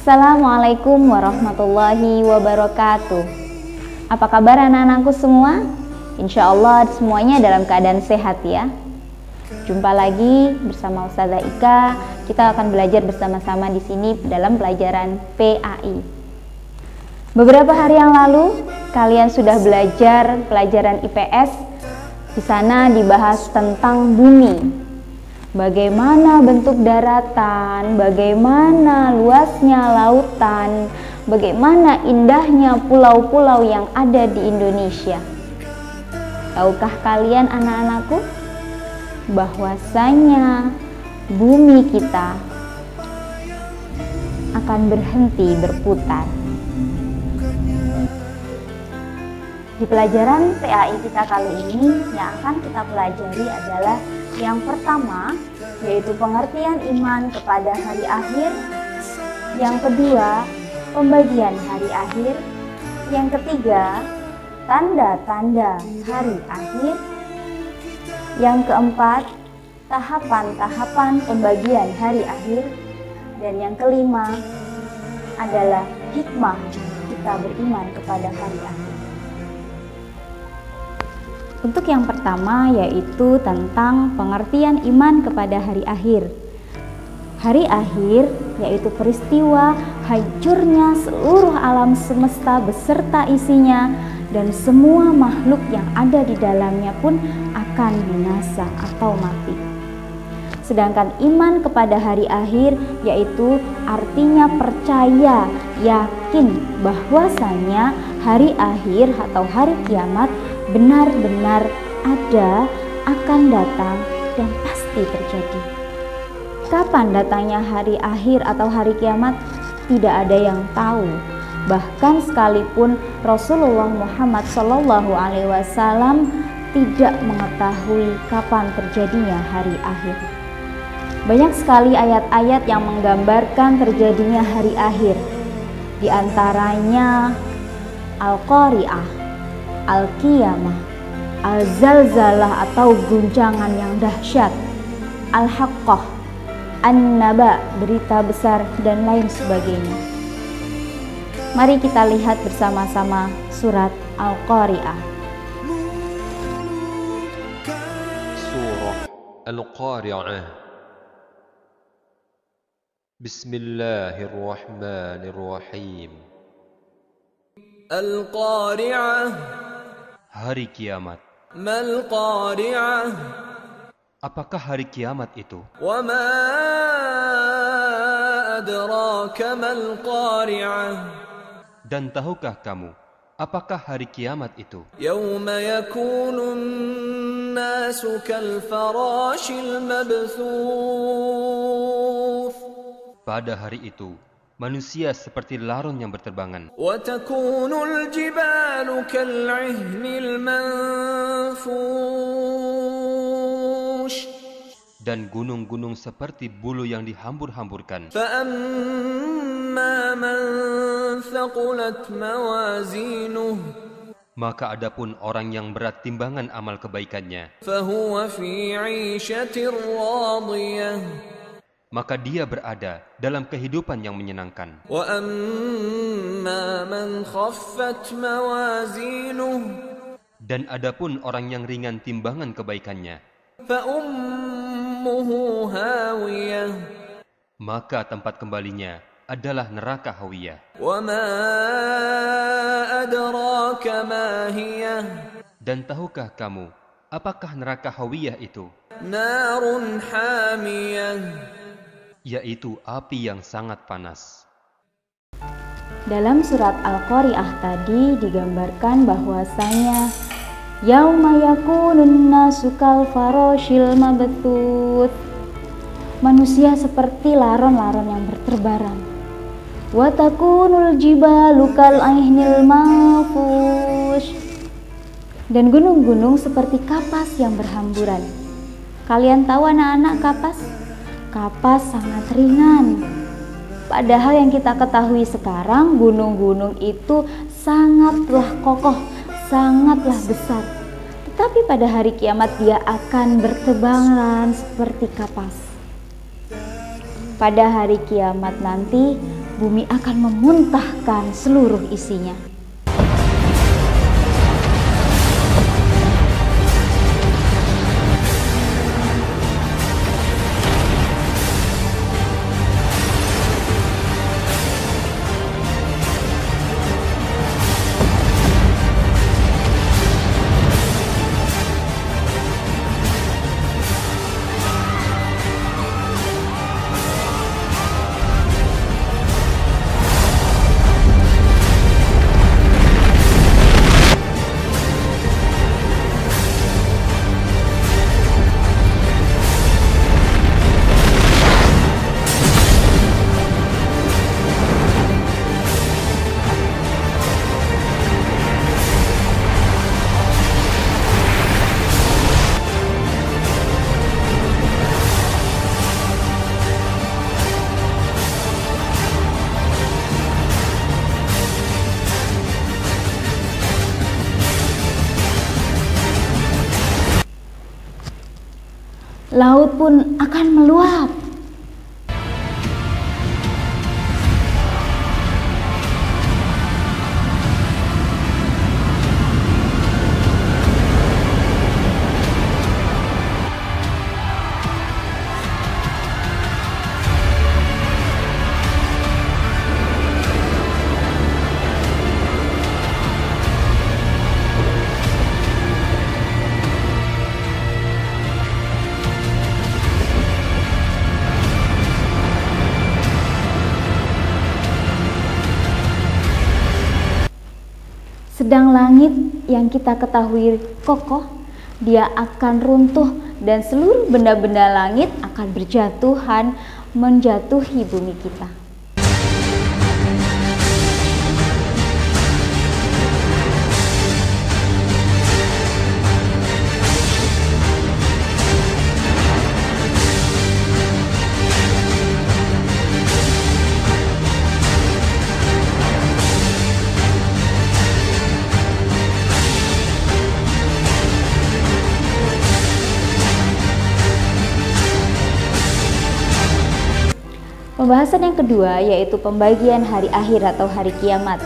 Assalamualaikum warahmatullahi wabarakatuh. Apa kabar anak-anakku semua? Insya Allah semuanya dalam keadaan sehat ya. Jumpa lagi bersama Ustazah Ika. Kita akan belajar bersama-sama di sini dalam pelajaran PAI. Beberapa hari yang lalu kalian sudah belajar pelajaran IPS. Di sana dibahas tentang bumi. Bagaimana bentuk daratan, bagaimana luasnya lautan, bagaimana indahnya pulau-pulau yang ada di Indonesia. Tahukah kalian anak-anakku bahwasanya bumi kita akan berhenti berputar? Di pelajaran PAI kita kali ini yang akan kita pelajari adalah yang pertama, yaitu pengertian iman kepada hari akhir. Yang kedua, pembagian hari akhir. Yang ketiga, tanda-tanda hari akhir. Yang keempat, tahapan-tahapan pembagian hari akhir. Dan yang kelima adalah hikmah kita beriman kepada hari akhir. Untuk yang pertama yaitu tentang pengertian iman kepada hari akhir. Hari akhir yaitu peristiwa hancurnya seluruh alam semesta beserta isinya, dan semua makhluk yang ada di dalamnya pun akan binasa atau mati. Sedangkan iman kepada hari akhir yaitu artinya percaya, yakin bahwasanya hari akhir atau hari kiamat benar-benar ada, akan datang, dan pasti terjadi. Kapan datangnya hari akhir atau hari kiamat? Tidak ada yang tahu. Bahkan sekalipun Rasulullah Muhammad SAW tidak mengetahui kapan terjadinya hari akhir. Banyak sekali ayat-ayat yang menggambarkan terjadinya hari akhir. Di antaranya Al-Qari'ah, Al-Qiyamah, Al-Zalzalah atau guncangan yang dahsyat, Al-Haqqah, An-Naba, berita besar, dan lain sebagainya. Mari kita lihat bersama-sama surat Al-Qari'ah. Surah Al-Qari'ah. Bismillahirrahmanirrahim. Al-Qari'ah. Hari kiamat. Mal Qari'ah. Apakah hari kiamat itu? Wa ma adraka mal Qari'ah. Dan tahukah kamu apakah hari kiamat itu? Yawma yakunun nasu kal farashil mabthuth. Pada hari itu manusia seperti larun yang berterbangan. Wa takunul jibalu kal 'ihnil manfush. Dan gunung-gunung seperti bulu yang dihambur-hamburkan. Fa amma man thaqulat mawazinuhu. Maka adapun orang yang berat timbangan amal kebaikannya, Fa huwa fi 'ishatir radiyah. maka dia berada dalam kehidupan yang menyenangkan. Wa amma man khaffat mawazinuhu. Dan adapun orang yang ringan timbangan kebaikannya, Fa ummuhu hawiyah. maka tempat kembalinya adalah neraka hawiyah. Wa ma adraka ma hiyah. Dan tahukah kamu apakah neraka hawiyah itu? Narun hamiyah. Yaitu api yang sangat panas. Dalam surat Al-Qari'ah tadi digambarkan bahwasanya yauma yakunun nasu kal farashil mabthuth. Manusia seperti laron-laron yang berterbangan. Wa takunul jibalu kal 'ihnil manfush. Dan gunung-gunung seperti kapas yang berhamburan. Kalian tahu anak-anak kapas? Kapas sangat ringan. Padahal yang kita ketahui sekarang gunung-gunung itu sangatlah kokoh, sangatlah besar. Tetapi pada hari kiamat dia akan bertebaran seperti kapas. Pada hari kiamat nanti bumi akan memuntahkan seluruh isinya. Laut pun akan meluap. Sedang langit yang kita ketahui kokoh, dia akan runtuh dan seluruh benda-benda langit akan berjatuhan menjatuhi bumi kita. Pembahasan yang kedua yaitu pembagian hari akhir atau hari kiamat.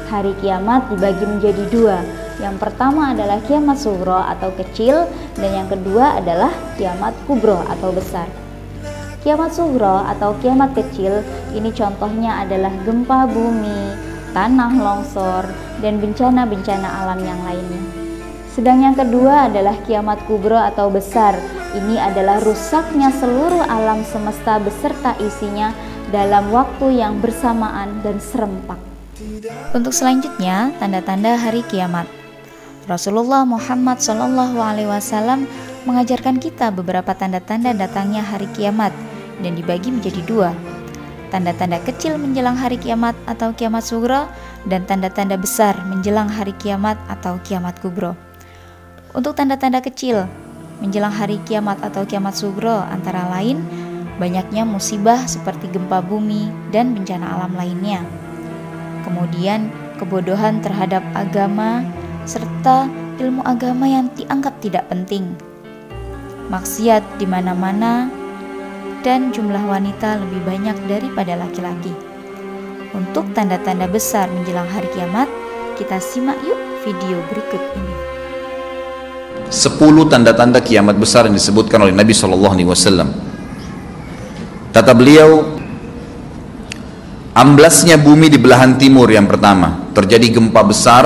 Hari kiamat dibagi menjadi dua. Yang pertama adalah kiamat sughra atau kecil, dan yang kedua adalah kiamat kubro atau besar. Kiamat sughra atau kiamat kecil ini contohnya adalah gempa bumi, tanah longsor, dan bencana-bencana alam yang lainnya. Sedang yang kedua adalah kiamat kubro atau besar. Ini adalah rusaknya seluruh alam semesta beserta isinya dalam waktu yang bersamaan dan serempak. Untuk selanjutnya, tanda-tanda hari kiamat. Rasulullah Muhammad SAW mengajarkan kita beberapa tanda-tanda datangnya hari kiamat dan dibagi menjadi dua. Tanda-tanda kecil menjelang hari kiamat atau kiamat sughra, dan tanda-tanda besar menjelang hari kiamat atau kiamat kubro. Untuk tanda-tanda kecil menjelang hari kiamat atau kiamat sughra antara lain banyaknya musibah seperti gempa bumi dan bencana alam lainnya. Kemudian kebodohan terhadap agama serta ilmu agama yang dianggap tidak penting. Maksiat di mana-mana dan jumlah wanita lebih banyak daripada laki-laki. Untuk tanda-tanda besar menjelang hari kiamat, kita simak yuk video berikut ini. 10 tanda-tanda kiamat besar yang disebutkan oleh Nabi SAW. Kata beliau, amblasnya bumi di belahan timur yang pertama, terjadi gempa besar.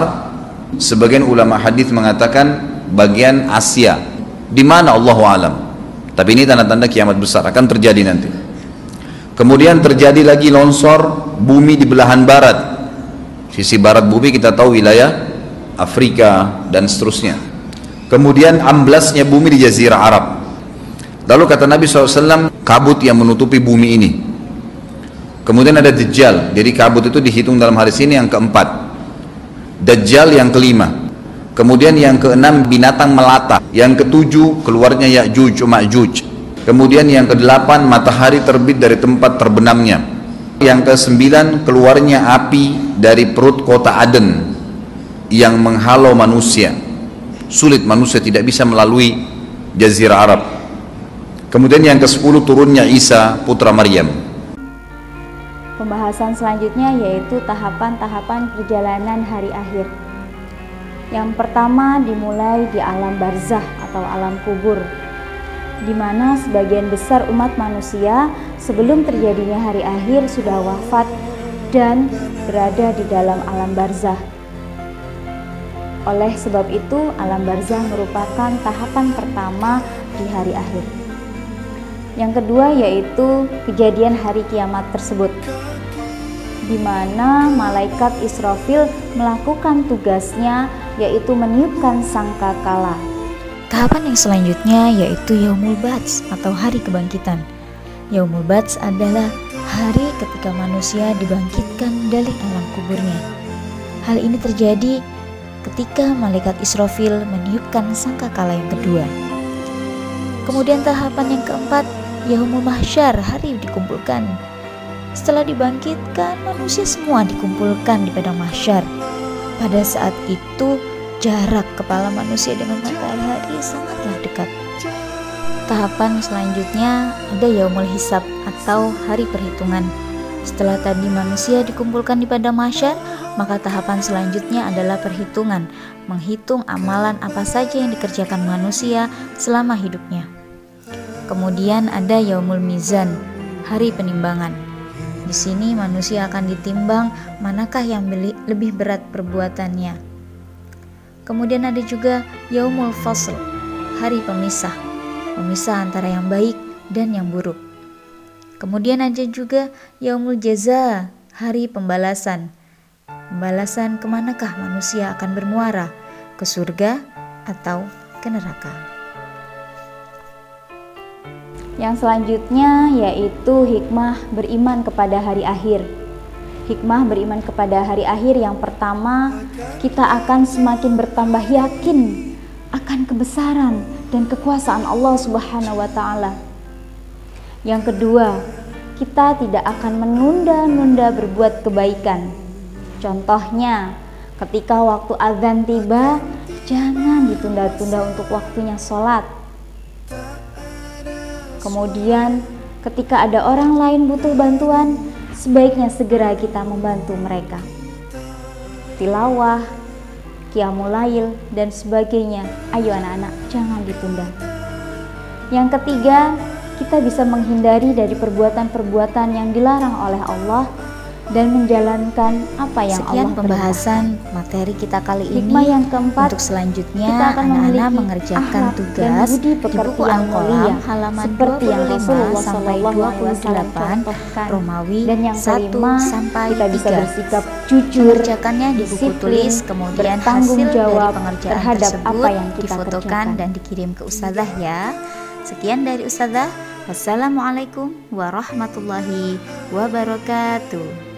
Sebagian ulama hadis mengatakan bagian Asia, di mana Allahu alam. Tapi ini tanda-tanda kiamat besar akan terjadi nanti. Kemudian terjadi lagi longsor bumi di belahan barat. Sisi barat bumi kita tahu wilayah Afrika dan seterusnya. Kemudian amblasnya bumi di Jazirah Arab. Lalu kata Nabi SAW, kabut yang menutupi bumi ini. Kemudian ada Dajjal. Jadi kabut itu dihitung dalam hadis ini yang keempat. Dajjal yang kelima. Kemudian yang keenam binatang melata. Yang ketujuh keluarnya Ya'juj Ma'juj. Kemudian yang kedelapan matahari terbit dari tempat terbenamnya. Yang kesembilan keluarnya api dari perut kota Aden yang menghalau manusia. Sulit, manusia tidak bisa melalui Jazirah Arab. Kemudian yang ke-10 turunnya Isa putra Maryam. Pembahasan selanjutnya yaitu tahapan-tahapan perjalanan hari akhir. Yang pertama dimulai di alam barzah atau alam kubur, di mana sebagian besar umat manusia sebelum terjadinya hari akhir sudah wafat dan berada di dalam alam barzah. Oleh sebab itu, alam barzah merupakan tahapan pertama di hari akhir. Yang kedua yaitu kejadian hari kiamat tersebut, di mana malaikat Israfil melakukan tugasnya yaitu meniupkan sangkakala. Tahapan yang selanjutnya yaitu Yaumul Ba'ts atau hari kebangkitan. Yaumul Ba'ts adalah hari ketika manusia dibangkitkan dari alam kuburnya. Hal ini terjadi ketika malaikat Israfil meniupkan sangkakala yang kedua. Kemudian tahapan yang keempat, Yaumul Mahsyar, hari dikumpulkan. Setelah dibangkitkan, manusia semua dikumpulkan di padang mahsyar. Pada saat itu, jarak kepala manusia dengan matahari sangatlah dekat. Tahapan selanjutnya ada Yaumul Hisab atau hari perhitungan. Setelah tadi manusia dikumpulkan di padang mahsyar, maka tahapan selanjutnya adalah perhitungan, menghitung amalan apa saja yang dikerjakan manusia selama hidupnya. Kemudian ada Yaumul Mizan, hari penimbangan. Di sini manusia akan ditimbang manakah yang lebih berat perbuatannya. Kemudian ada juga Yaumul Fasl, hari pemisah, memisah antara yang baik dan yang buruk. Kemudian ada juga Yaumul Jaza, hari pembalasan. Pembalasan kemanakah manusia akan bermuara, ke surga atau ke neraka. Yang selanjutnya yaitu hikmah beriman kepada hari akhir. Hikmah beriman kepada hari akhir yang pertama, kita akan semakin bertambah yakin akan kebesaran dan kekuasaan Allah Subhanahu wa Ta'ala. Yang kedua, kita tidak akan menunda-nunda berbuat kebaikan. Contohnya, ketika waktu azan tiba, jangan ditunda-tunda untuk waktunya sholat. Kemudian ketika ada orang lain butuh bantuan, sebaiknya segera kita membantu mereka. Tilawah, qiyamul lail, dan sebagainya. Ayo anak-anak, jangan ditunda. Yang ketiga, kita bisa menghindari dari perbuatan-perbuatan yang dilarang oleh Allah dan menjalankan apa yang Allah Sekian pembahasan materi kita kali ini. Hikmah yang keempat, untuk selanjutnya kita akan anak-anak mengerjakan akhlak tugas dan budi di pekerti buku yang mulia, Al-Qalam halaman seperti yang 25 Rasulullah sampai SAW 28, contohkan. Romawi Dan yang 1 kelima, sampai kita bisa 3. bersikap jujur, Mengerjakannya di buku disiplin, tulis, kemudian bertanggung hasil dari jawab pengerjaan terhadap tersebut apa yang kita difotokan kerjakan. dan dikirim ke ustazah ya. Sekian dari ustazah. Wassalamualaikum warahmatullahi wabarakatuh.